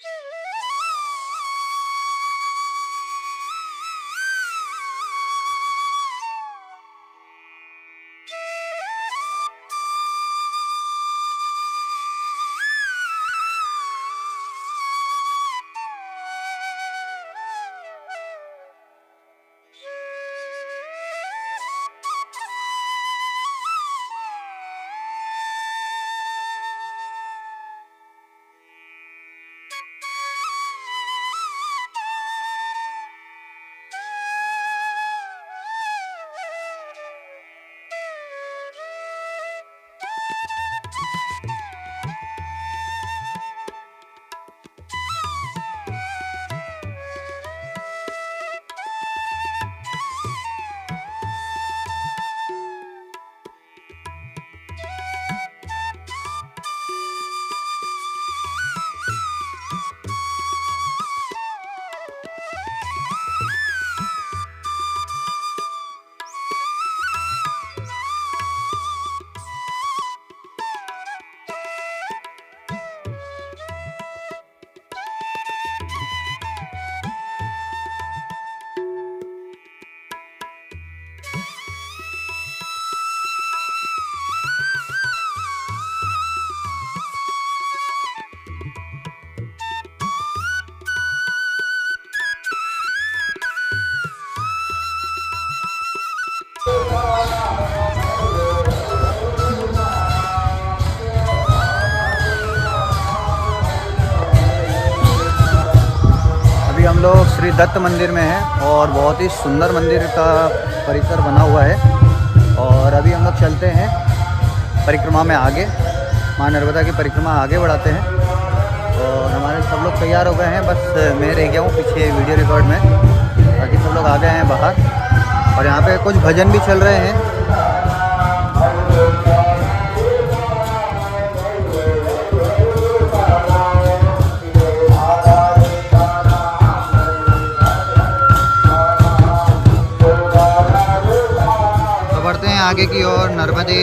अभी हम लोग श्री दत्त मंदिर में हैं और बहुत ही सुंदर मंदिर का परिसर बना हुआ है। और अभी हम लोग चलते हैं परिक्रमा में आगे, माँ नर्मदा की परिक्रमा आगे बढ़ाते हैं। और हमारे सब लोग तैयार हो गए हैं, बस मैं रह गया हूँ पीछे वीडियो रिकॉर्ड में। बाकी सब लोग आ गए हैं बाहर और यहाँ पे कुछ भजन भी चल रहे हैं। तो बढ़ते हैं आगे की ओर। नर्मदे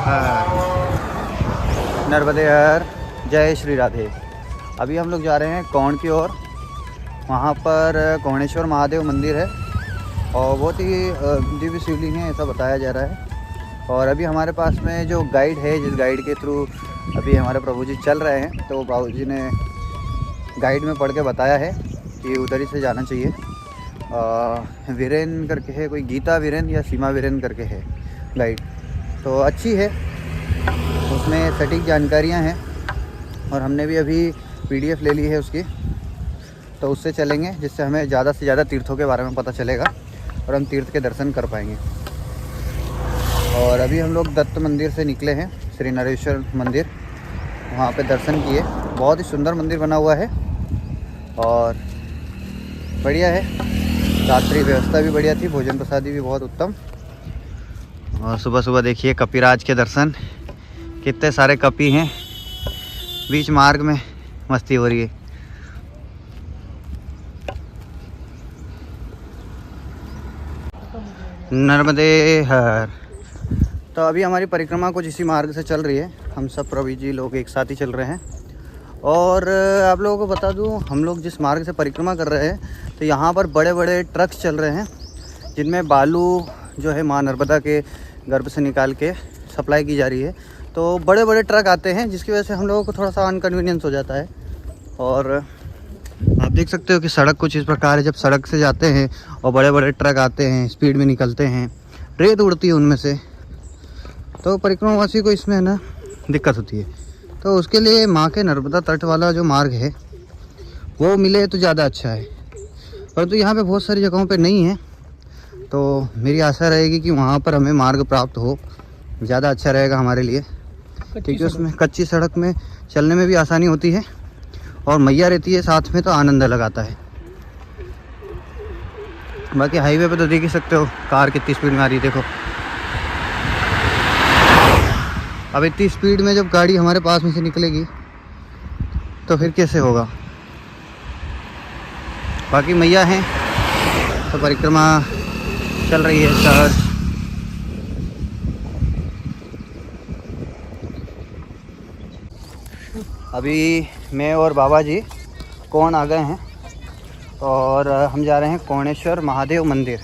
हर, नर्मदे हर, जय श्री राधे। अभी हम लोग जा रहे हैं कौण की ओर। वहाँ पर कौणेश्वर महादेव मंदिर है और बहुत ही दिव्य शिवलिंग है ऐसा बताया जा रहा है। और अभी हमारे पास में जो गाइड है, जिस गाइड के थ्रू अभी हमारे प्रभु जी चल रहे हैं, तो प्रभु जी ने गाइड में पढ़ के बताया है कि उधर ही से जाना चाहिए। वीरेन करके है, कोई गीता वीरेन या सीमा वीरेन करके है गाइड, तो अच्छी है, उसमें सटीक जानकारियाँ हैं। और हमने भी अभी PDF ले ली है उसकी, तो उससे चलेंगे जिससे हमें ज़्यादा से ज़्यादा तीर्थों के बारे में पता चलेगा और हम तीर्थ के दर्शन कर पाएंगे। और अभी हम लोग दत्त मंदिर से निकले हैं, श्री नरेश्वर मंदिर, वहाँ पे दर्शन किए। बहुत ही सुंदर मंदिर बना हुआ है और बढ़िया है। रात्रि व्यवस्था भी बढ़िया थी, भोजन प्रसादी भी बहुत उत्तम। और सुबह सुबह देखिए कपिराज के दर्शन, कितने सारे कपि हैं, बीच मार्ग में मस्ती हो रही है। नर्मदे हर। तो अभी हमारी परिक्रमा कुछ इसी मार्ग से चल रही है, हम सब प्रभु जी लोग एक साथ ही चल रहे हैं। और आप लोगों को बता दूं, हम लोग जिस मार्ग से परिक्रमा कर रहे हैं, तो यहाँ पर बड़े बड़े ट्रक चल रहे हैं जिनमें बालू जो है माँ नर्मदा के गर्भ से निकाल के सप्लाई की जा रही है। तो बड़े बड़े ट्रक आते हैं जिसकी वजह से हम लोगों को थोड़ा सा अनकन्वीनियंस हो जाता है। और आप देख सकते हो कि सड़क कुछ इस प्रकार है, जब सड़क से जाते हैं और बड़े बड़े ट्रक आते हैं, स्पीड में निकलते हैं, रेत उड़ती है उनमें से, तो परिक्रमावासी को इसमें ना दिक्कत होती है। तो उसके लिए माँ के नर्मदा तट वाला जो मार्ग है वो मिले तो ज़्यादा अच्छा है। परंतु यहाँ पे बहुत सारी जगहों पे नहीं है, तो मेरी आशा रहेगी कि वहाँ पर हमें मार्ग प्राप्त हो, ज़्यादा अच्छा रहेगा हमारे लिए, क्योंकि उसमें कच्ची सड़क में चलने में भी आसानी होती है और मैया रहती है साथ में, तो आनंद लगाता है। बाकी हाईवे पे तो देख ही सकते हो कार कितनी स्पीड में आ रही है, देखो। अब इतनी स्पीड में जब गाड़ी हमारे पास में से निकलेगी तो फिर कैसे होगा। बाकी मैया हैं तो परिक्रमा चल रही है शहर। अभी मैं और बाबा जी इस्कॉन आ गए हैं और हम जा रहे हैं कोणेश्वर महादेव मंदिर।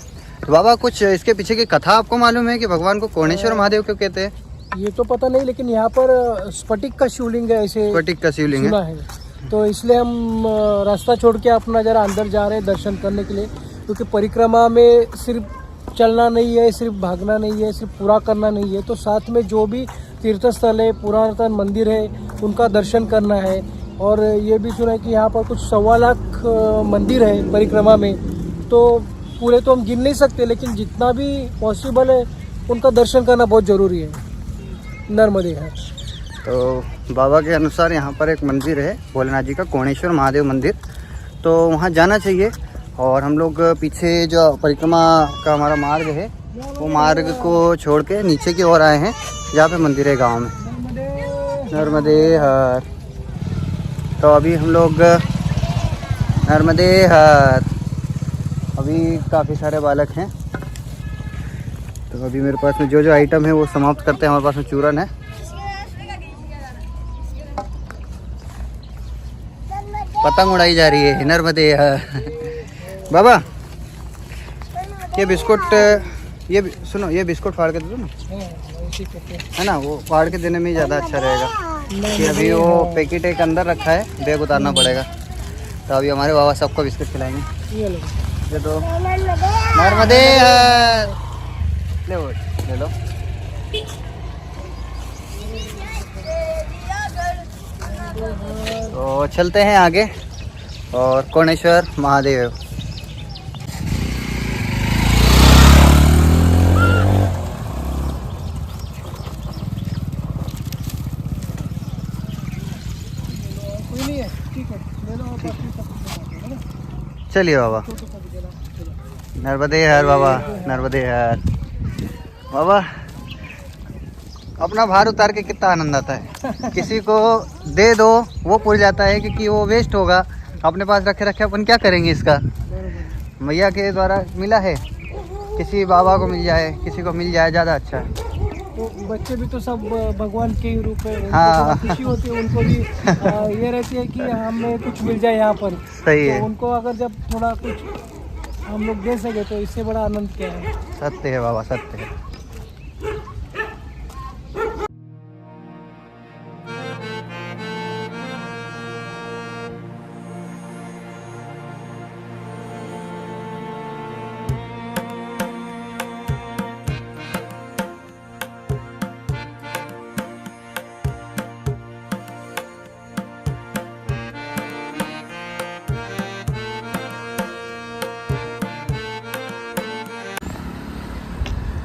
तो बाबा कुछ इसके पीछे की कथा आपको मालूम है कि भगवान को कोणेश्वर महादेव क्यों कहते हैं? ये तो पता नहीं, लेकिन यहाँ पर स्फटिक का शिवलिंग है, ऐसे स्फटिक का शिवलिंग सुना है। है। तो इसलिए हम रास्ता छोड़ के अपना जरा अंदर जा रहे हैं दर्शन करने के लिए, क्योंकि परिक्रमा में सिर्फ चलना नहीं है, सिर्फ भागना नहीं है, सिर्फ पूरा करना नहीं है, तो साथ में जो भी तीर्थ स्थल है, पुरातन मंदिर है, उनका दर्शन करना है। और ये भी सुना है कि यहाँ पर कुछ 1.25 लाख मंदिर है परिक्रमा में, तो पूरे तो हम गिन नहीं सकते, लेकिन जितना भी पॉसिबल है उनका दर्शन करना बहुत ज़रूरी है। नर्मदे है। तो बाबा के अनुसार यहाँ पर एक मंदिर है भोलेनाथ जी का, कोणेश्वर महादेव मंदिर, तो वहाँ जाना चाहिए। और हम लोग पीछे जो परिक्रमा का हमारा मार्ग है, वो मार्ग को छोड़ के नीचे की ओर आए हैं, जहाँ पे मंदिर है गांव में। नर्मदे हर। तो अभी हम लोग नर्मदे हर, अभी काफ़ी सारे बालक हैं। तो अभी मेरे पास में जो जो आइटम है वो समाप्त करते हैं। हमारे पास में चूरन है, पतंग उड़ाई जा रही है। नर्मदे हर। बाबा ये बिस्कुट, ये सुनो, ये बिस्कुट फाड़ के दे दो ना, है ना, वो फाड़ के देने में ज़्यादा अच्छा रहेगा कि अभी वो पैकेट एक अंदर रखा है, बैग उतारना पड़ेगा। तो अभी हमारे बाबा सबको बिस्कुट खिलाएंगे। ये तो नर्मदे हर, ले लो। तो चलते हैं आगे और कोणेश्वर महादेव। चलिए बाबा। नर्मदे हर बाबा, नर्मदे हर बाबा। अपना भार उतार के कितना आनंद आता है। किसी को दे दो वो भूल जाता है, क्योंकि वो वेस्ट होगा। अपने पास रखे रखे अपन क्या करेंगे इसका। मैया के द्वारा मिला है, किसी बाबा को मिल जाए, किसी को मिल जाए, ज़्यादा अच्छा है। तो बच्चे भी तो सब भगवान के ही रूप है। हाँ। खुशी होती है उनको भी, ये रहती है कि हमें कुछ मिल जाए यहाँ पर। सही है। तो उनको अगर जब थोड़ा कुछ हम लोग दे सके तो इससे बड़ा आनंद क्या है। सत्य है बाबा, सत्य है।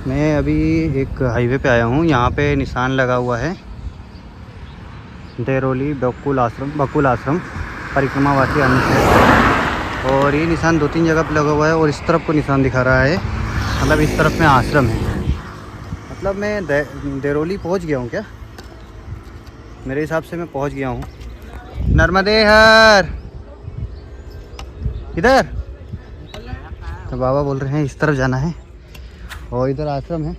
मैं अभी एक हाईवे पे आया हूँ। यहाँ पे निशान लगा हुआ है देरोली बकुल आश्रम परिक्रमावासी अनुच्छेद। और ये निशान 2-3 जगह पे लगा हुआ है और इस तरफ को निशान दिखा रहा है, मतलब इस तरफ में आश्रम है। मतलब मैं देरोली पहुँच गया हूँ क्या? मेरे हिसाब से मैं पहुँच गया हूँ। नर्मदे हर, इधर। तो बाबा बोल रहे हैं इस तरफ जाना है और इधर आश्रम है।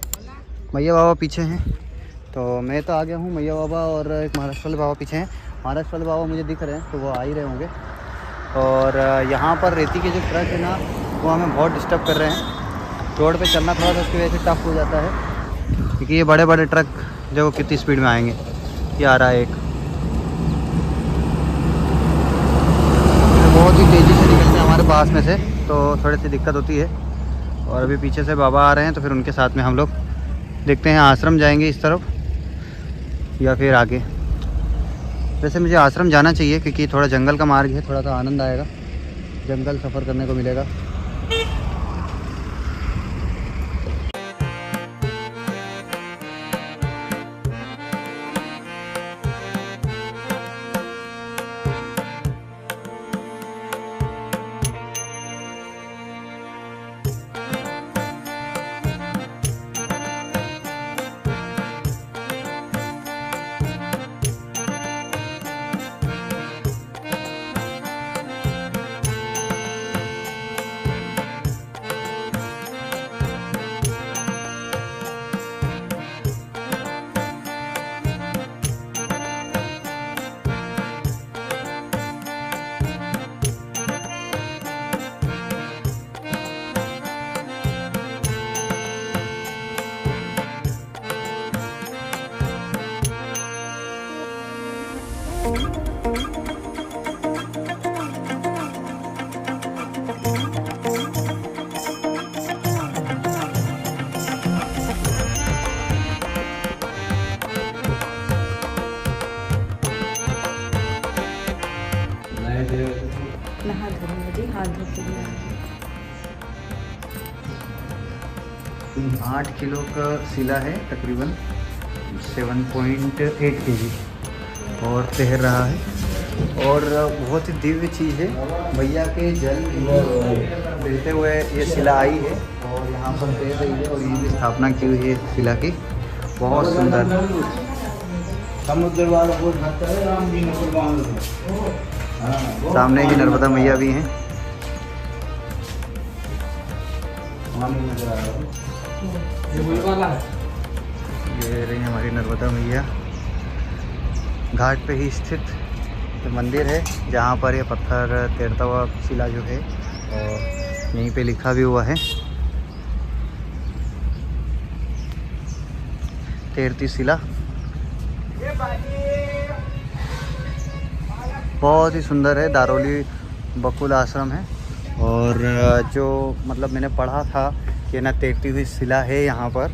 मैया बाबा पीछे हैं, तो मैं तो आ गया हूँ। मैया बाबा और एक महाराष्ट्र वाले बाबा पीछे हैं। महाराष्ट्र वाले बाबा मुझे दिख रहे हैं, तो वो आ ही रहे होंगे। और यहाँ पर रेती के जो ट्रक है ना, वो हमें बहुत डिस्टर्ब कर रहे हैं। रोड पे चलना थोड़ा सा उसकी वजह से टफ हो जाता है, क्योंकि ये बड़े बड़े ट्रक जो कितनी स्पीड में आएंगे। ये आ रहा है एक, बहुत ही तेज़ी से निकलते हैं हमारे पास में से, तो थोड़ी सी दिक्कत होती है। और अभी पीछे से बाबा आ रहे हैं, तो फिर उनके साथ में हम लोग देखते हैं आश्रम जाएंगे इस तरफ या फिर आगे। वैसे मुझे आश्रम जाना चाहिए, क्योंकि थोड़ा जंगल का मार्ग है, थोड़ा सा आनंद आएगा, जंगल सफ़र करने को मिलेगा। नहा धोऊंगा जी, हाथ धो के भी 8 किलो का सिला है, तकरीबन 7.8 kg और तैर रहा है। और बहुत ही दिव्य चीज़ है, भैया के जल बहते हुए ये शिला आई है और यहाँ पर तैर रही है और यहीं की स्थापना की हुई है शिला की। बहुत सुंदर। सामने ही नर्मदा मैया भी हैं। ये रही हमारी नर्मदा मैया। घाट पे ही स्थित मंदिर है जहाँ पर ये पत्थर तैरता हुआ शिला जो है और यहीं पे लिखा भी हुआ है तैरती शिला। बहुत ही सुंदर है। दारोली बकुल आश्रम है और जो मतलब मैंने पढ़ा था कि ना तैरती हुई शिला है यहाँ पर,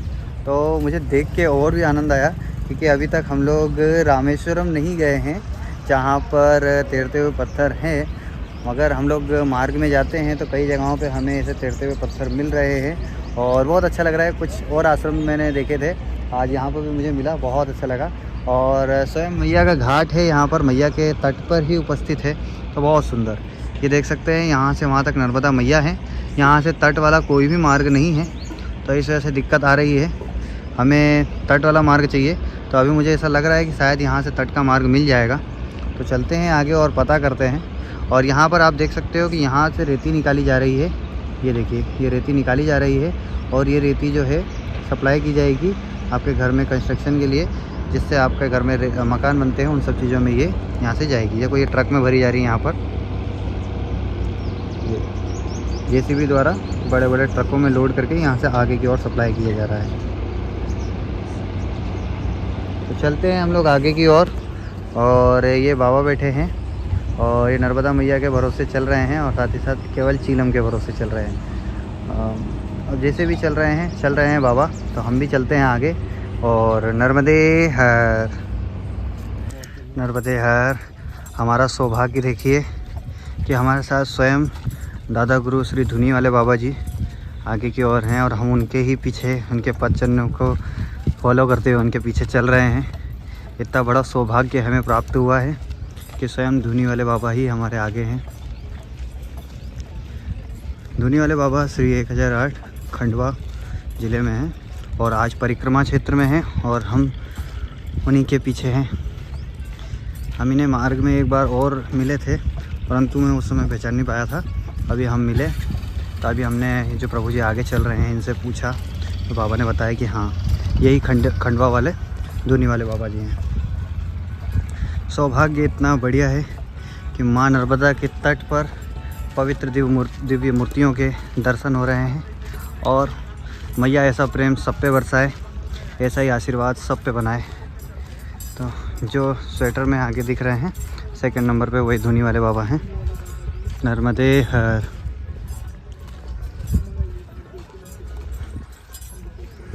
तो मुझे देख के और भी आनंद आया क्योंकि अभी तक हम लोग रामेश्वरम नहीं गए हैं जहाँ पर तैरते हुए पत्थर हैं, मगर हम लोग मार्ग में जाते हैं तो कई जगहों पे हमें ऐसे तैरते हुए पत्थर मिल रहे हैं और बहुत अच्छा लग रहा है। कुछ और आश्रम मैंने देखे थे, आज यहाँ पर भी मुझे मिला, बहुत अच्छा लगा। और स्वयं मैया का घाट है यहाँ पर, मैया के तट पर ही उपस्थित है, तो बहुत सुंदर। ये देख सकते हैं यहाँ से वहाँ तक नर्मदा मैया है, यहाँ से तट वाला कोई भी मार्ग नहीं है, तो इस वजह से दिक्कत आ रही है। हमें तट वाला मार्ग चाहिए, तो अभी मुझे ऐसा लग रहा है कि शायद यहाँ से तट का मार्ग मिल जाएगा, तो चलते हैं आगे और पता करते हैं। और यहाँ पर आप देख सकते हो कि यहाँ से रेती निकाली जा रही है। ये देखिए, ये रेती निकाली जा रही है और ये रेती जो है सप्लाई की जाएगी आपके घर में कंस्ट्रक्शन के लिए, जिससे आपके घर में मकान बनते हैं, उन सब चीज़ों में ये यहाँ से जाएगी। देखो ये ट्रक में भरी जा रही है यहाँ पर, ये JCB द्वारा बड़े बड़े ट्रकों में लोड करके यहाँ से आगे की ओर सप्लाई किया जा रहा है। तो चलते हैं हम लोग आगे की ओर। और ये बाबा बैठे हैं और ये नर्मदा मैया के भरोसे चल रहे हैं और साथ ही साथ केवल चीलम के भरोसे चल रहे हैं। अब जैसे भी चल रहे हैं बाबा, तो हम भी चलते हैं आगे। और नर्मदे हर हमारा सौभाग्य देखिए कि हमारे साथ स्वयं दादा गुरु श्री धुनी वाले बाबा जी आगे की ओर हैं और हम उनके ही पीछे, उनके पद चिन्हों को फॉलो करते हुए उनके पीछे चल रहे हैं। इतना बड़ा सौभाग्य हमें प्राप्त हुआ है कि स्वयं धुनी वाले बाबा ही हमारे आगे हैं। धुनी वाले बाबा श्री 1008 खंडवा ज़िले में हैं और आज परिक्रमा क्षेत्र में हैं और हम उन्हीं के पीछे हैं। हम इन्हें मार्ग में एक बार और मिले थे, परंतु मैं उस समय पहचान नहीं पाया था। अभी हम मिले तो अभी हमने जो प्रभु जी आगे चल रहे हैं इनसे पूछा, तो बाबा ने बताया कि हाँ, यही खंडवा वाले धुनी वाले बाबा जी हैं। सौभाग्य इतना बढ़िया है कि माँ नर्मदा के तट पर पवित्र दिव्य मूर्तियों के दर्शन हो रहे हैं और मैया ऐसा प्रेम सब पे बरसाए, ऐसा ही आशीर्वाद सब पे बनाए। तो जो स्वेटर में आगे दिख रहे हैं सेकंड नंबर पे, वही धुनी वाले बाबा हैं। नर्मदे हर।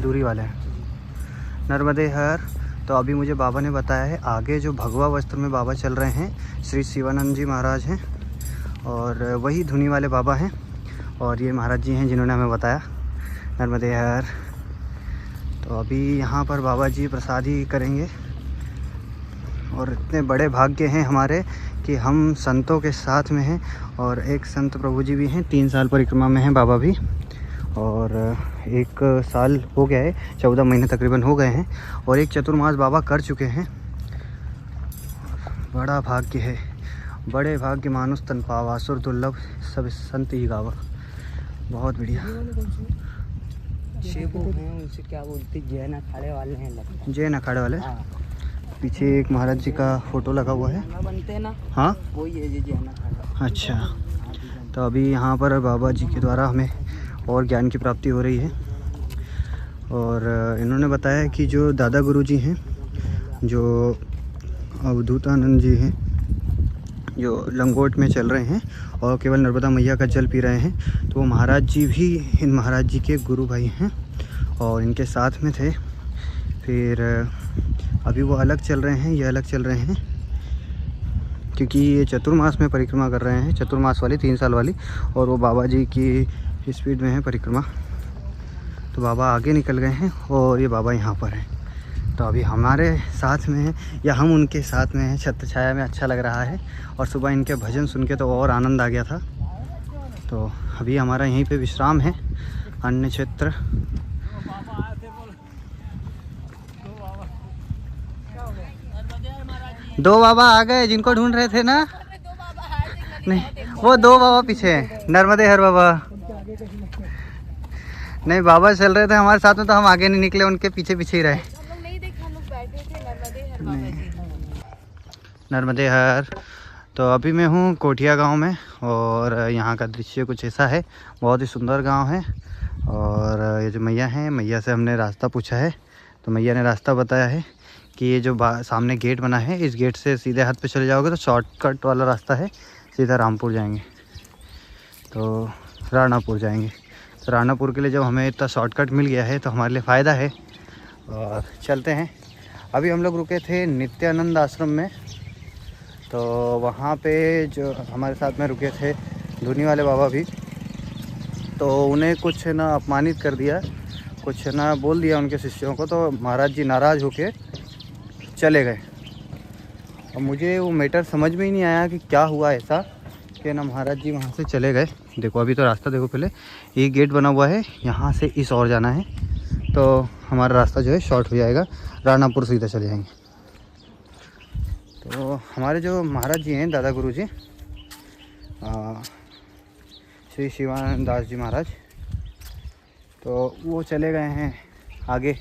दूरी वाले हैं नर्मदे हर। तो अभी मुझे बाबा ने बताया है आगे जो भगवा वस्त्र में बाबा चल रहे हैं श्री शिवानंद जी महाराज हैं और वही धुनी वाले बाबा हैं और ये महाराज जी हैं जिन्होंने हमें बताया नर्मदे हर। तो अभी यहाँ पर बाबा जी प्रसादी करेंगे और इतने बड़े भाग्य हैं हमारे कि हम संतों के साथ में हैं और एक संत प्रभु जी भी हैं, 3 साल परिक्रमा में हैं बाबा भी और 1 साल हो गया है, 14 महीने तकरीबन हो गए हैं और एक चतुर्मास बाबा कर चुके हैं। बड़ा भाग्य है, बड़े भाग्य मानुष तन पावा, असुर दुर्लभ सब संत ही गावा। बहुत बढ़िया। उनसे क्या बोलते, जैन अखाड़े वाले हैं, लगता जैन अखाड़े वाले। हाँ। पीछे एक महाराज जी का फोटो लगा हुआ है, बनते हैं ना, हाँ वही है जी जैन अखाड़ा। अच्छा। तो अभी यहाँ पर बाबा जी के द्वारा हमें और ज्ञान की प्राप्ति हो रही है और इन्होंने बताया कि जो दादा गुरु जी हैं, जो अवधूतानंद जी हैं, जो लंगोट में चल रहे हैं और केवल नर्मदा मैया का जल पी रहे हैं। तो वो महाराज जी भी इन महाराज जी के गुरु भाई हैं और इनके साथ में थे। फिर अभी वो अलग चल रहे हैं, ये अलग चल रहे हैं क्योंकि ये चतुर्मास में परिक्रमा कर रहे हैं, चतुर्मास वाली 3 साल वाली। और वो बाबा जी की स्पीड में है परिक्रमा। तो बाबा आगे निकल गए हैं और ये बाबा यहाँ पर हैं। तो अभी हमारे साथ में है या हम उनके साथ में हैं, छत्र छाया में अच्छा लग रहा है। और सुबह इनके भजन सुन के तो और आनंद आ गया था। तो अभी हमारा यहीं पे विश्राम है, अन्य क्षेत्र। दो बाबा आ गए जिनको ढूंढ रहे थे ना। नहीं, वो 2 बाबा पीछे हैं, नर्मदे हर बाबा। नहीं, बाबा चल रहे थे हमारे साथ में तो हम आगे नहीं निकले, उनके पीछे पीछे ही रहे। नर्मदे हर। तो अभी मैं हूँ कोठिया गांव में और यहाँ का दृश्य कुछ ऐसा है। बहुत ही सुंदर गांव है। और ये जो मैया हैं, मैया से हमने रास्ता पूछा है तो मैया ने रास्ता बताया है कि ये जो सामने गेट बना है, इस गेट से सीधे हाथ पे चले जाओगे तो शॉर्टकट वाला रास्ता है, सीधा रामपुर जाएंगे, तो राणापुर जाएंगे। तो राणापुर के लिए जब हमें इतना शॉर्टकट मिल गया है तो हमारे लिए फ़ायदा है और चलते हैं। अभी हम लोग रुके थे नित्यानंद आश्रम में। तो वहाँ पे जो हमारे साथ में रुके थे धुनी वाले बाबा भी, तो उन्हें कुछ ना अपमानित कर दिया, कुछ ना बोल दिया उनके शिष्यों को। तो महाराज जी नाराज़ होके चले गए। और मुझे वो मैटर समझ में ही नहीं आया कि क्या हुआ ऐसा कि ना महाराज जी वहाँ से चले गए। देखो अभी तो रास्ता देखो, पहले ये गेट बना हुआ है, यहाँ से इस ओर जाना है तो हमारा रास्ता जो है शॉर्ट हो जाएगा, राणापुर सीधा चले जाएंगे। तो हमारे जो महाराज जी हैं, दादा गुरु जी श्री शिवानंद दास जी महाराज, तो वो चले गए हैं आगे।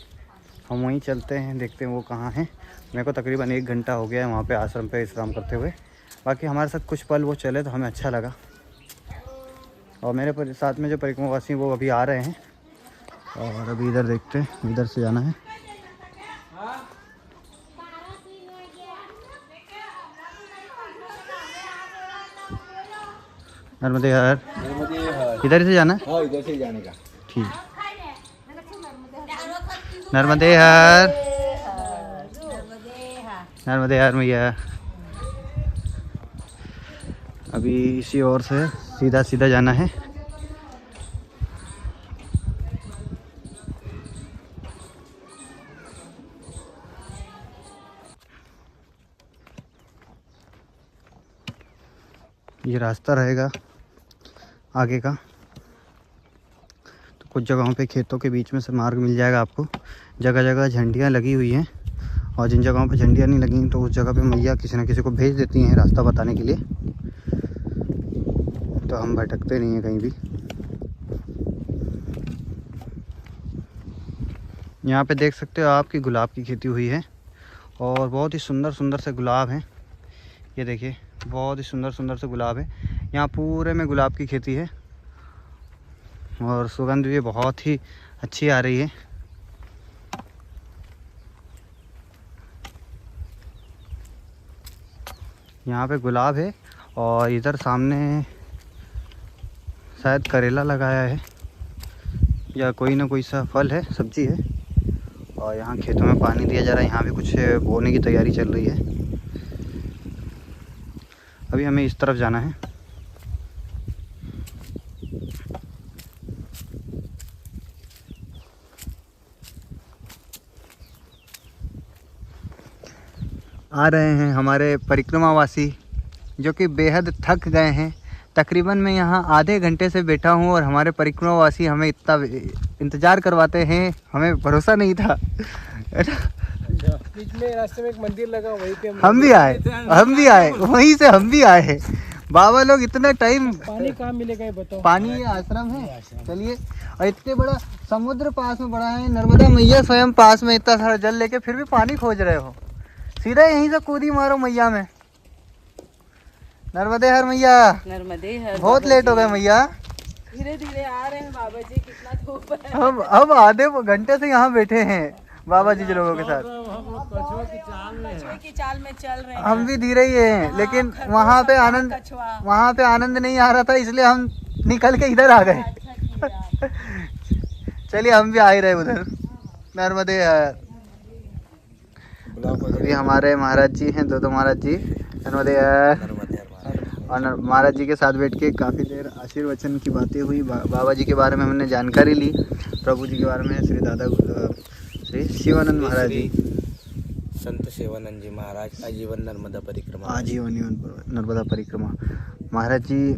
हम वहीं चलते हैं, देखते हैं वो कहाँ हैं। मेरे को तकरीबन 1 घंटा हो गया है वहाँ पे आश्रम पे विश्राम करते हुए। बाकी हमारे साथ कुछ पल वो चले तो हमें अच्छा लगा। और मेरे साथ में जो परिक्रमावासी वो अभी आ रहे हैं और अभी इधर देखते हैं, इधर से जाना है। नर्मदे हर, इधर से जाना है। हाँ, इधर से जाने का। ठीक। नर्मदे हर, नर्मदे हर मैया। अभी इसी ओर से सीधा सीधा जाना है। ये रास्ता रहेगा आगे का। तो कुछ जगहों पे खेतों के बीच में से मार्ग मिल जाएगा आपको। जगह जगह झंडियाँ लगी हुई हैं और जिन जगहों पे झंडियाँ नहीं लगी तो उस जगह पे मैया किसी न किसी को भेज देती हैं रास्ता बताने के लिए। तो हम भटकते नहीं हैं कहीं भी। यहाँ पे देख सकते हो आपकी गुलाब की खेती हुई है और बहुत ही सुंदर सुंदर से गुलाब हैं। ये देखिए बहुत ही सुंदर सुंदर से गुलाब है। यहाँ पूरे में गुलाब की खेती है और सुगंध भी बहुत ही अच्छी आ रही है। यहाँ पे गुलाब है और इधर सामने शायद करेला लगाया है या कोई ना कोई सा फल है, सब्जी है। और यहाँ खेतों में पानी दिया जा रहा है। यहाँ भी कुछ बोने की तैयारी चल रही है। अभी हमें इस तरफ जाना है। आ रहे हैं हमारे परिक्रमावासी जो कि बेहद थक गए हैं। तकरीबन मैं यहाँ आधे घंटे से बैठा हूँ और हमारे परिक्रमावासी हमें इतना इंतज़ार करवाते हैं, हमें भरोसा नहीं था। बीच में रास्ते में एक मंदिर लगा, वहीं पे हम भी आए वहीं से हम भी आए। बाबा लोग इतना टाइम, पानी कहाँ मिलेगा ये बताओ। पानी आश्रम है। चलिए, और इतने बड़ा समुद्र पास में पड़ा है, नर्मदा मैया स्वयं पास में, इतना सारा जल लेके फिर भी पानी खोज रहे हो। सीधा यहीं से कूदी मारो मैया में। नर्मदे हर मैया। नर्मदे हर। बहुत लेट हो गए मैया। धीरे धीरे आ रहे हैं बाबा जी, कितना धूप है। हम आधे घंटे से यहाँ बैठे हैं। बाबा जी लोगों के साथ। कछुए की चाल में चल रहे हैं। हम भी धीरे ही हैं, लेकिन वहाँ पे आनंद नहीं आ रहा था, इसलिए हम निकल के इधर आ गए। चलिए हम भी आ ही रहे उधर। नर्मदे हर। अभी हमारे महाराज जी हैं, दो महाराज जी, नर्मदे हर। और महाराज जी के साथ बैठ के काफ़ी देर आशीर्वचन की बातें हुई। बाबा जी के बारे में हमने जानकारी ली, प्रभु जी के बारे में, श्री शिवानंद महाराज जी, संत शिवानंद जी महाराज, आजीवन नर्मदा परिक्रमा। आजीवन नर्मदा परिक्रमा। महाराज जी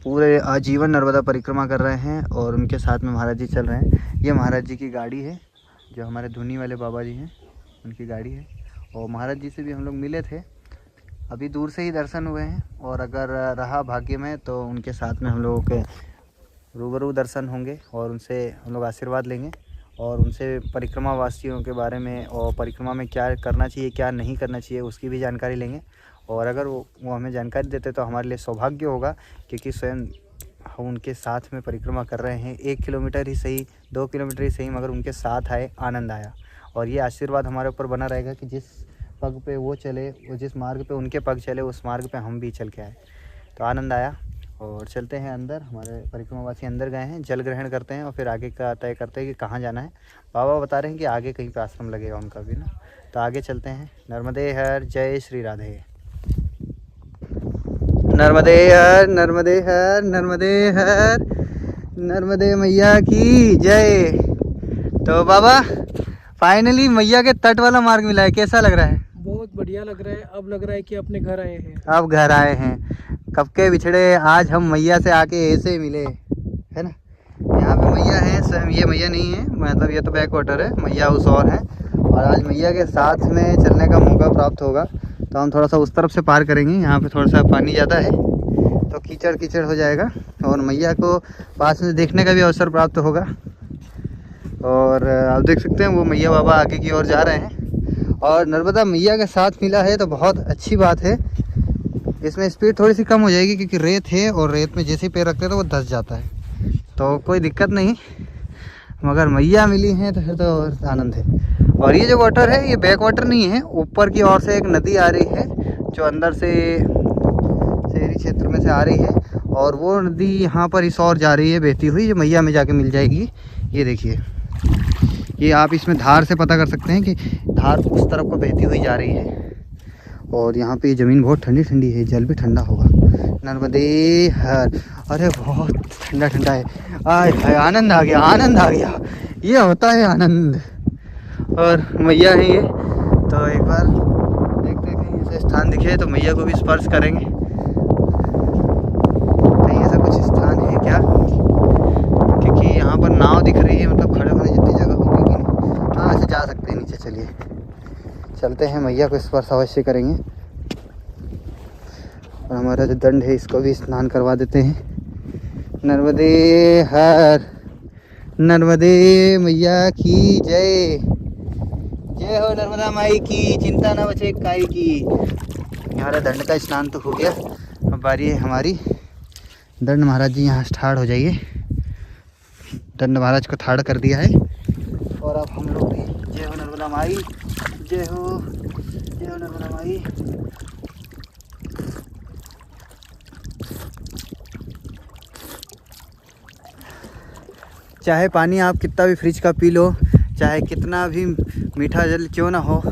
पूरे आजीवन नर्मदा परिक्रमा कर रहे हैं और उनके साथ में महाराज जी चल रहे हैं। ये महाराज जी की गाड़ी है, जो हमारे धुनी वाले बाबा जी हैं उनकी गाड़ी है। और महाराज जी से भी हम लोग मिले थे, अभी दूर से ही दर्शन हुए हैं, और अगर रहा भाग्य में तो उनके साथ में हम लोगों के रूबरू दर्शन होंगे और उनसे हम लोग आशीर्वाद लेंगे और उनसे परिक्रमा वासियों के बारे में और परिक्रमा में क्या करना चाहिए क्या नहीं करना चाहिए उसकी भी जानकारी लेंगे। और अगर वो हमें जानकारी देते तो हमारे लिए सौभाग्य होगा, क्योंकि स्वयं हम उनके साथ में परिक्रमा कर रहे हैं। 1 किलोमीटर ही सही, 2 किलोमीटर ही सही, मगर उनके साथ आए, आनंद आया। और ये आशीर्वाद हमारे ऊपर बना रहेगा कि जिस पग पे वो चले, वो जिस मार्ग पे उनके पग चले, उस मार्ग पे हम भी चल के आए। तो आनंद आया। और चलते हैं अंदर। हमारे परिक्रमावासी अंदर गए हैं, जल ग्रहण करते हैं और फिर आगे का तय करते हैं कि कहाँ जाना है। बाबा बता रहे हैं कि आगे कहीं पे आश्रम लगेगा उनका भी ना, तो आगे चलते हैं। नर्मदे हर। जय श्री राधे। नर्मदे हर, नर्मदे हर, नर्मदे हर, नर्मदे मैया की जय। तो बाबा फाइनली मैया के तट वाला मार्ग मिला है, कैसा लग रहा है? बहुत बढ़िया लग रहा है। अब लग रहा है कि अपने घर आए हैं। अब घर आए हैं, कब के बिछड़े, आज हम मैया से आके ऐसे मिले, है ना। यहाँ पे मैया है, स्वयं ये मैया नहीं है, मतलब ये तो बैक वाटर है, मैया उस और है। और आज मैया के साथ में चलने का मौका प्राप्त होगा, तो हम थोड़ा सा उस तरफ से पार करेंगे। यहाँ पे थोड़ा सा पानी ज़्यादा है तो कीचड़ कीचड़ हो जाएगा, और मैया को पास में देखने का भी अवसर प्राप्त होगा। और आप देख सकते हैं वो मैया बाबा आगे की ओर जा रहे हैं, और नर्मदा मैया के साथ मिला है तो बहुत अच्छी बात है। इसमें स्पीड थोड़ी सी कम हो जाएगी क्योंकि रेत है, और रेत में जैसे ही पैर रखते हैं तो वो धंस जाता है, तो कोई दिक्कत नहीं। मगर मैया मिली हैं तो फिर तो आनंद है। और ये जो वाटर है ये बैक वाटर नहीं है, ऊपर की ओर से एक नदी आ रही है जो अंदर से शहरी क्षेत्र में से आ रही है, और वो नदी यहाँ पर इस ओर जा रही है बहती हुई, जो मैया में जाके मिल जाएगी। ये देखिए, ये आप इसमें धार से पता कर सकते हैं कि धार उस तरफ को बहती हुई जा रही है। और यहाँ पे ज़मीन बहुत ठंडी ठंडी है, जल भी ठंडा होगा। नर्मदे हर। अरे बहुत ठंडा ठंडा है, आय हाय, आनंद आ गया, आनंद आ गया। ये होता है आनंद। और मैया है ये, तो एक बार देखते हैं कहीं ऐसे स्थान दिखे तो मैया को भी स्पर्श करेंगे। कहीं ऐसा कुछ स्थान है क्या, क्योंकि यहाँ पर नाव दिख रही है, मतलब खड़े होने जितनी जगह होगी कि नहीं। हाँ ऐसे जा सकते हैं नीचे, चलिए चलते हैं, मैया को स्पर्श अवश्य करेंगे। और हमारा जो दंड है इसको भी स्नान करवा देते हैं। नर्मदे हर, नर्मदे मैया की जय। जय हो नर्मदा माई की, चिंता न बचे काई की। हमारा दंड का स्नान तो हो गया, अब बारी है हमारी। दंड महाराज जी यहाँ ठाड़ हो जाइए। दंड महाराज को ठाड़ कर दिया है, और अब हम लोग भी जय हो नर्मदा माई, जय हो नर्मदा माई। चाहे पानी आप कितना भी फ्रिज का पी लो, चाहे कितना भी मीठा जल क्यों ना हो,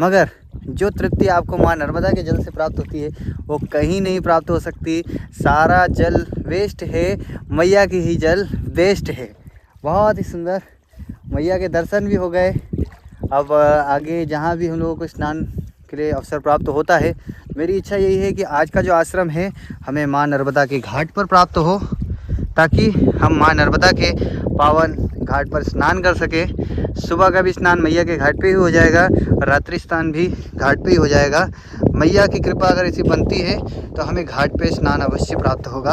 मगर जो तृप्ति आपको माँ नर्मदा के जल से प्राप्त होती है वो कहीं नहीं प्राप्त हो सकती। सारा जल वेस्ट है, मैया की ही जल बेस्ट है। बहुत ही सुंदर, मैया के दर्शन भी हो गए। अब आगे जहाँ भी हम लोगों को स्नान के लिए अवसर प्राप्त होता है, मेरी इच्छा यही है कि आज का जो आश्रम है हमें माँ नर्मदा के घाट पर प्राप्त हो, ताकि हम माँ नर्मदा के पावन घाट पर स्नान कर सके। सुबह का भी स्नान मैया के घाट पे ही हो जाएगा, और रात्रि स्नान भी घाट पे ही हो जाएगा। मैया की कृपा अगर ऐसी बनती है तो हमें घाट पे स्नान अवश्य प्राप्त होगा।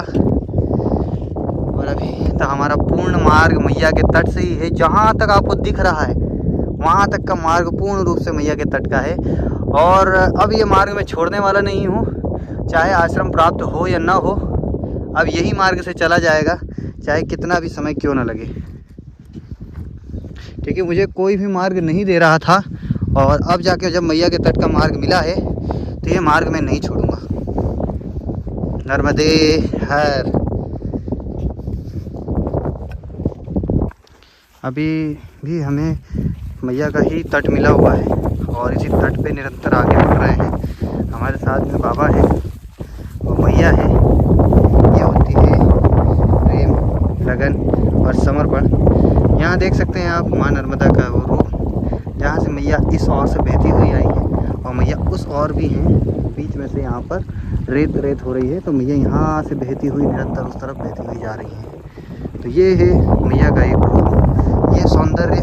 और अभी तो हमारा पूर्ण मार्ग मैया के तट से ही है, जहाँ तक आपको दिख रहा है वहाँ तक का मार्ग पूर्ण रूप से मैया के तट का है। और अब ये मार्ग मैं छोड़ने वाला नहीं हूँ, चाहे आश्रम प्राप्त हो या ना हो, अब यही मार्ग से चला जाएगा, चाहे कितना भी समय क्यों ना लगे। क्योंकि मुझे कोई भी मार्ग नहीं दे रहा था। और अब जाके जब मैया के तट का मार्ग मिला है तो ये मार्ग मैं नहीं छोड़ूंगा। नर्मदे हर। अभी भी हमें मैया का ही तट मिला हुआ है और इसी तट पे निरंतर आगे बढ़ रहे हैं। हमारे साथ में बाबा है और मैया है। ये होती है प्रेम, लगन और समर्पण। यहाँ देख सकते हैं आप माँ नर्मदा का वो रूप, जहाँ से मैया इस ओर से बहती हुई आई है और मैया उस ओर भी हैं। बीच में से यहाँ पर रेत हो रही है तो मैया यहाँ से बहती हुई निरंतर उस तरफ बहती हुई जा रही है। तो ये है मैया का एक रूप। ये सौंदर्य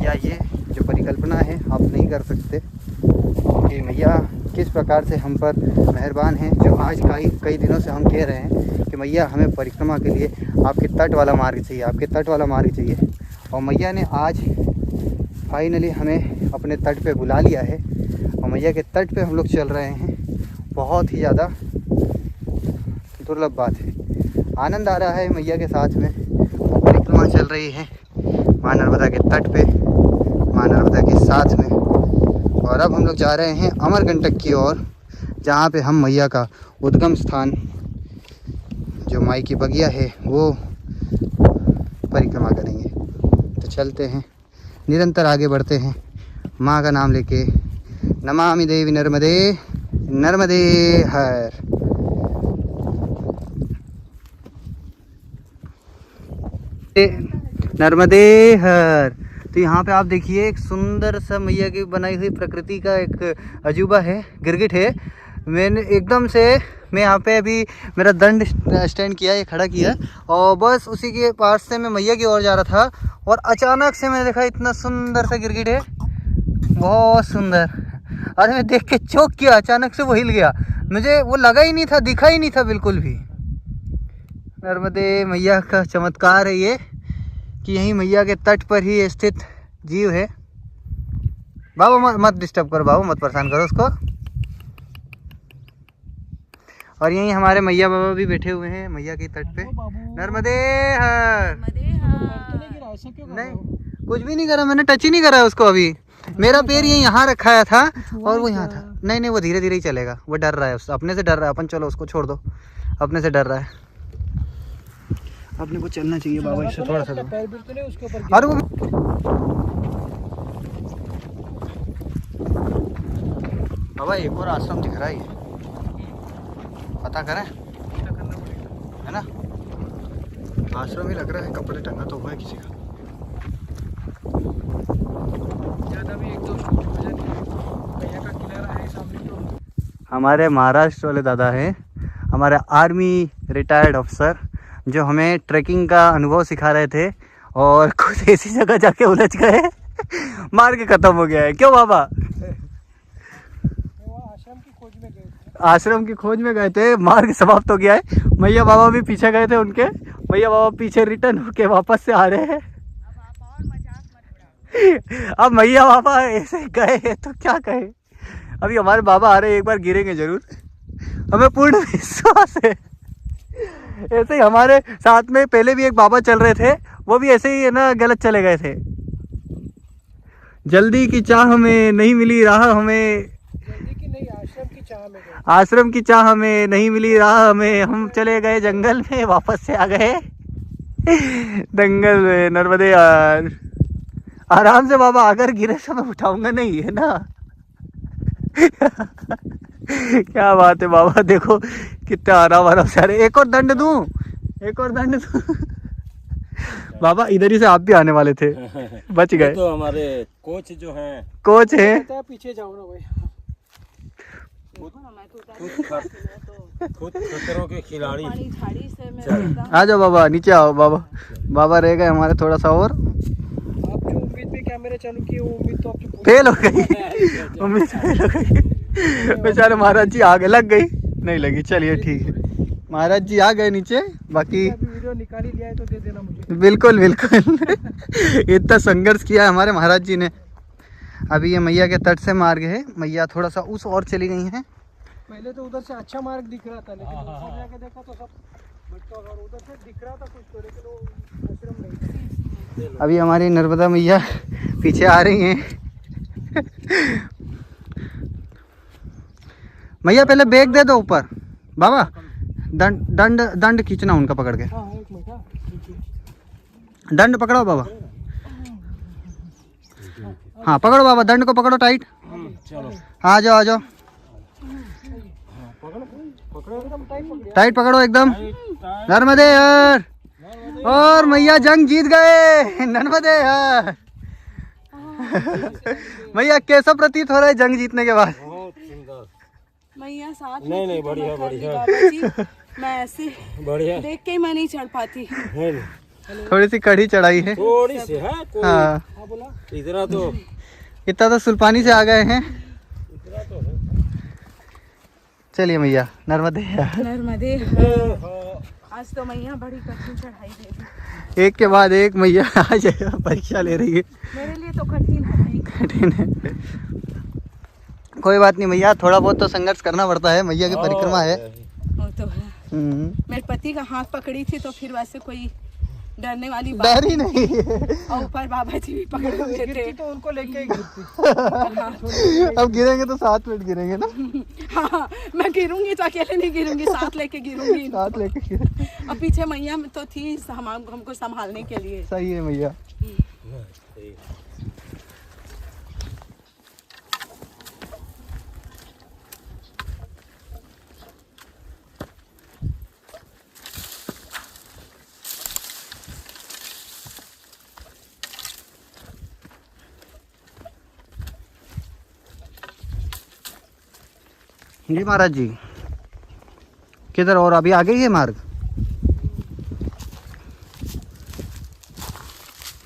या ये जो परिकल्पना है आप नहीं कर सकते कि मैया किस प्रकार से हम पर मेहरबान हैं, जो आज कई दिनों से हम कह रहे हैं कि मैया हमें परिक्रमा के लिए आपके तट वाला मार्ग चाहिए, आपके तट वाला मार्ग चाहिए। और मैया ने आज फाइनली हमें अपने तट पे बुला लिया है और मैया के तट पे हम लोग चल रहे हैं। बहुत ही ज़्यादा दुर्लभ बात है, आनंद आ रहा है मैया के साथ में। परिक्रमा चल रही है माँ नर्मदा के तट पे, माँ नर्मदा के साथ में। और अब हम लोग जा रहे हैं अमरकंटक की ओर, जहाँ पे हम मैया का उद्गम स्थान जो माई की बगिया है वो परिक्रमा करेंगे। तो चलते हैं, निरंतर आगे बढ़ते हैं माँ का नाम लेके। नमामि देवी नर्मदे, नर्मदे हर। नर्मदे हर। तो यहाँ पे आप देखिए एक सुंदर सा मैया की बनाई हुई प्रकृति का एक अजूबा है, गिरगिट है। मैं यहाँ पे अभी मेरा दंड स्टैंड किया, ये खड़ा किया और बस उसी के पास से मैं मैया की ओर जा रहा था और अचानक से मैंने देखा इतना सुंदर सा गिरगिट है, बहुत सुंदर। अरे मैं देख के चौंक किया, अचानक से वो हिल गया, मुझे वो लगा ही नहीं था, दिखा ही नहीं था बिल्कुल भी। नर्मदे मैया का चमत्कार है ये कि यहीं मैया के तट पर ही स्थित जीव है। बाबा मत डिस्टर्ब करो, बाबा मत परेशान करो उसको। और यहीं हमारे मैया बाबा भी बैठे हुए हैं मैया के तट पे। नर्मदे हर। नहीं कुछ भी नहीं करा, मैंने टच ही नहीं करा उसको। अभी मेरा पैर ये यहाँ रखाया था और वो यहाँ था। नहीं वो धीरे धीरे ही चलेगा, वो डर रहा है, अपने से डर रहा है। अपन चलो उसको छोड़ दो, अपने से डर रहा है। अपने को चलना चाहिए बाबा इससे थोड़ा सा। अरे वो बाबा एक और आश्रम दिख रहा है, पता करें है ना? आश्रम ही लग रहा है, कपड़े टंगा तो हुआ है किसी का। हमारे महाराष्ट्र वाले दादा हैं, हमारे आर्मी रिटायर्ड अफसर, जो हमें ट्रैकिंग का अनुभव सिखा रहे थे और कुछ ऐसी जगह जाके उलझ गए मार्ग खत्म हो गया है। क्यों बाबा? आश्रम की खोज में गए थे, मार्ग समाप्त हो गया है। मैया बाबा भी पीछे गए थे उनके, मैया बाबा पीछे रिटर्न होके वापस से आ रहे हैं। अब मैया बाबा ऐसे गए तो क्या कहे। अभी हमारे बाबा आ रहे हैं, एक बार गिरेंगे जरूर, हमें पूर्ण विश्वास है। ऐसे ही हमारे साथ में पहले भी एक बाबा चल रहे थे, वो भी ऐसे ही है ना गलत चले गए थे। जल्दी की चाह में नहीं मिली राह हमें, जल्दी की नहीं आश्रम की चाह में गए। आश्रम की चाह में नहीं मिली राह हमें, हम चले गए जंगल में, वापस से आ गए दंगल में। नर्मदे यार, आराम से बाबा, अगर गिरे तो मैं उठाऊंगा नहीं, है ना? क्या बात है बाबा, देखो कितना आराम आराम से आ रहे। एक और दंड दूं, एक और दंड दूं बाबा इधर ही से आप भी आने वाले थे, बच गए। तो हमारे कोच जो हैं, कोच है, पीछे जाओ ना भाई। खुद खतरों के खिलाड़ी। आ जाओ बाबा, नीचे आओ बाबा। बाबा रह गए हमारे थोड़ा सा और, आप जो उम्मीद पे कैमरे चालू किए वो उम्मीद तो आपकी फेल हो गई उम्मीद फेल हो गई। बेचारे महाराज जी आगे लग गई, नहीं लगी, चलिए ठीक है। महाराज जी आ गए नीचे, बाकी वीडियो निकाल ही लिया है तो दे देना मुझे। बिल्कुल बिल्कुल इतना संघर्ष किया है हमारे महाराज जी ने। अभी ये मैया के तट से मार्ग है, मैया थोड़ा सा उस और चली गई हैं। पहले तो उधर से अच्छा मार्ग दिख रहा था, लेकिन ऊपर जाके देखा तो सब भटका, और उधर से दिख रहा था कुछ तो, लेकिन वो आश्रम नहीं था। अभी हमारी नर्मदा मैया पीछे आ रही हैं। मैया पहले बैग दे दो ऊपर। बाबा दंड दंड दंड खींचना उनका पकड़ के। दंड पकड़ो बाबा। हाँ पकड़ो बाबा, दंड को पकड़ो टाइट। आ जाओ आ जाओ, टाइट पकड़ो एकदम। नर्मदे हर। और मैया जंग जीत गए, नर्मदे हर। मैया कैसा प्रतीत हो रहा है जंग जीतने के बाद? मैया साथ नहीं बढ़िया बढ़िया बाबा जी, मैं ऐसे बढ़िया देख के ही मैं नहीं चढ़ पाती। थोड़ी सी कड़ी चढ़ाई है। थोड़ी सी है कोई। हाँ इतना तो सुल्पानी से आ गए हैं। चलिए मैया नर्मदे। नर्मदे। आज तो मैया बड़ी कठिन चढ़ाई दे दी। एक के बाद एक मैया आज परीक्षा ले रही है। मेरे लिए तो कठिन है भाई। कठिन है, कोई बात नहीं मैया, थोड़ा बहुत तो संघर्ष करना पड़ता है, मैया की परिक्रमा है। वो तो है। मेरे पति का हाथ पकड़ी थी तो फिर वैसे कोई डरने वाली बात डर ही नहीं है। और ऊपर बाबा जी भी पकड़े हुए थे। तो उनको लेके गिरती। अब गिरेंगे तो 7 मिनट गिरेंगे ना। हाँ, मैं गिरूंगी तो अकेले नहीं गिरूंगी, साथ लेके गिरूंगी। साथ लेके गिरेंगे। और पीछे मैया तो थी हमको संभालने के लिए। सही है मैया। जी महाराज जी, किधर और अभी आगे ही है मार्ग?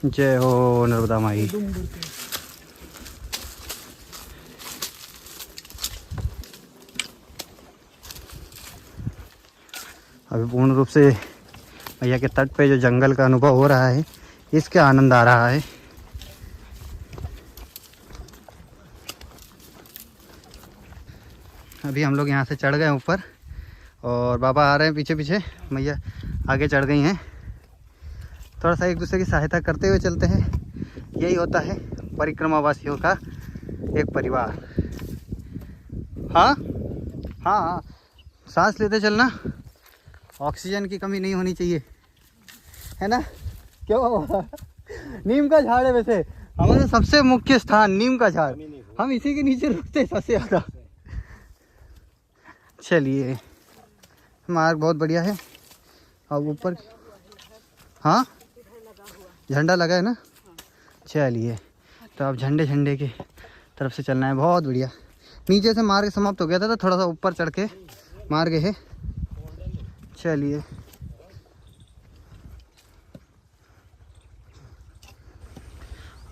जय हो नर्मदा माई। अभी पूर्ण रूप से मैया के तट पे जो जंगल का अनुभव हो रहा है, इसके आनंद आ रहा है। अभी हम लोग यहाँ से चढ़ गए ऊपर और बाबा आ रहे हैं पीछे पीछे, मैया आगे चढ़ गई हैं। थोड़ा सा एक दूसरे की सहायता करते हुए चलते हैं, यही होता है परिक्रमावासियों का एक परिवार। हाँ हाँ हाँ, सांस लेते चलना, ऑक्सीजन की कमी नहीं होनी चाहिए, है ना? क्यों? नीम का झाड़ है वैसे हमारा सबसे मुख्य स्थान, नीम का झाड़। हम इसी के नीचे रुकते हैं सबसे ज़्यादा। चलिए, मार्ग बहुत बढ़िया है। अब ऊपर हाँ झंडा लगा है ना। चलिए, तो अब झंडे की तरफ से चलना है। बहुत बढ़िया। नीचे से मार्ग समाप्त हो गया था, तो थोड़ा सा ऊपर चढ़ के मार्ग है। चलिए,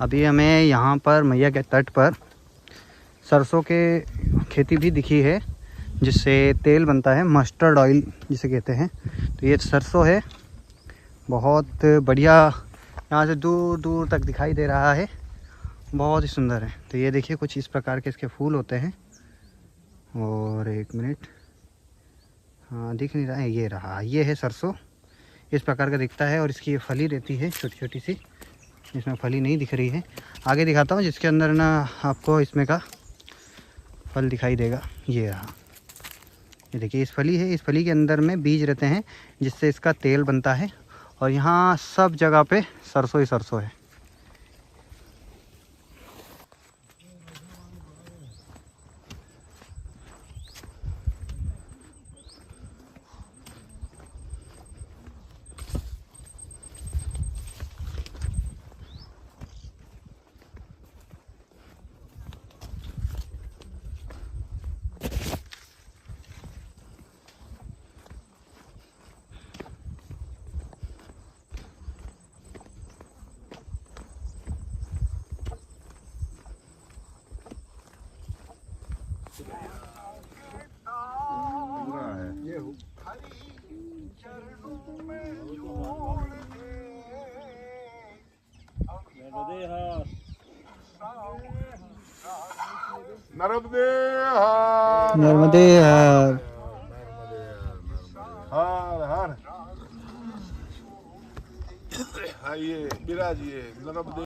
अभी हमें यहाँ पर मैया के तट पर सरसों के खेती भी दिखी है, जिससे तेल बनता है, मस्टर्ड ऑयल जिसे कहते हैं। तो ये सरसों है, बहुत बढ़िया, यहाँ से दूर दूर तक दिखाई दे रहा है, बहुत ही सुंदर है। तो ये देखिए, कुछ इस प्रकार के इसके फूल होते हैं। और एक मिनट, हाँ दिख नहीं रहा है, ये रहा, ये है सरसों, इस प्रकार का दिखता है। और इसकी ये फली रहती है छोटी छोटी सी, इसमें फली नहीं दिख रही है। आगे दिखाता हूँ, जिसके अंदर ना आपको इसमें का फल दिखाई देगा। ये रहा, ये देखिए, इस फली है, इस फली के अंदर में बीज रहते हैं, जिससे इसका तेल बनता है। और यहाँ सब जगह पे सरसों ही सरसों है। नर्मदे हर नर्मदे हर। हर हर। आइए विराजिए नर्मदे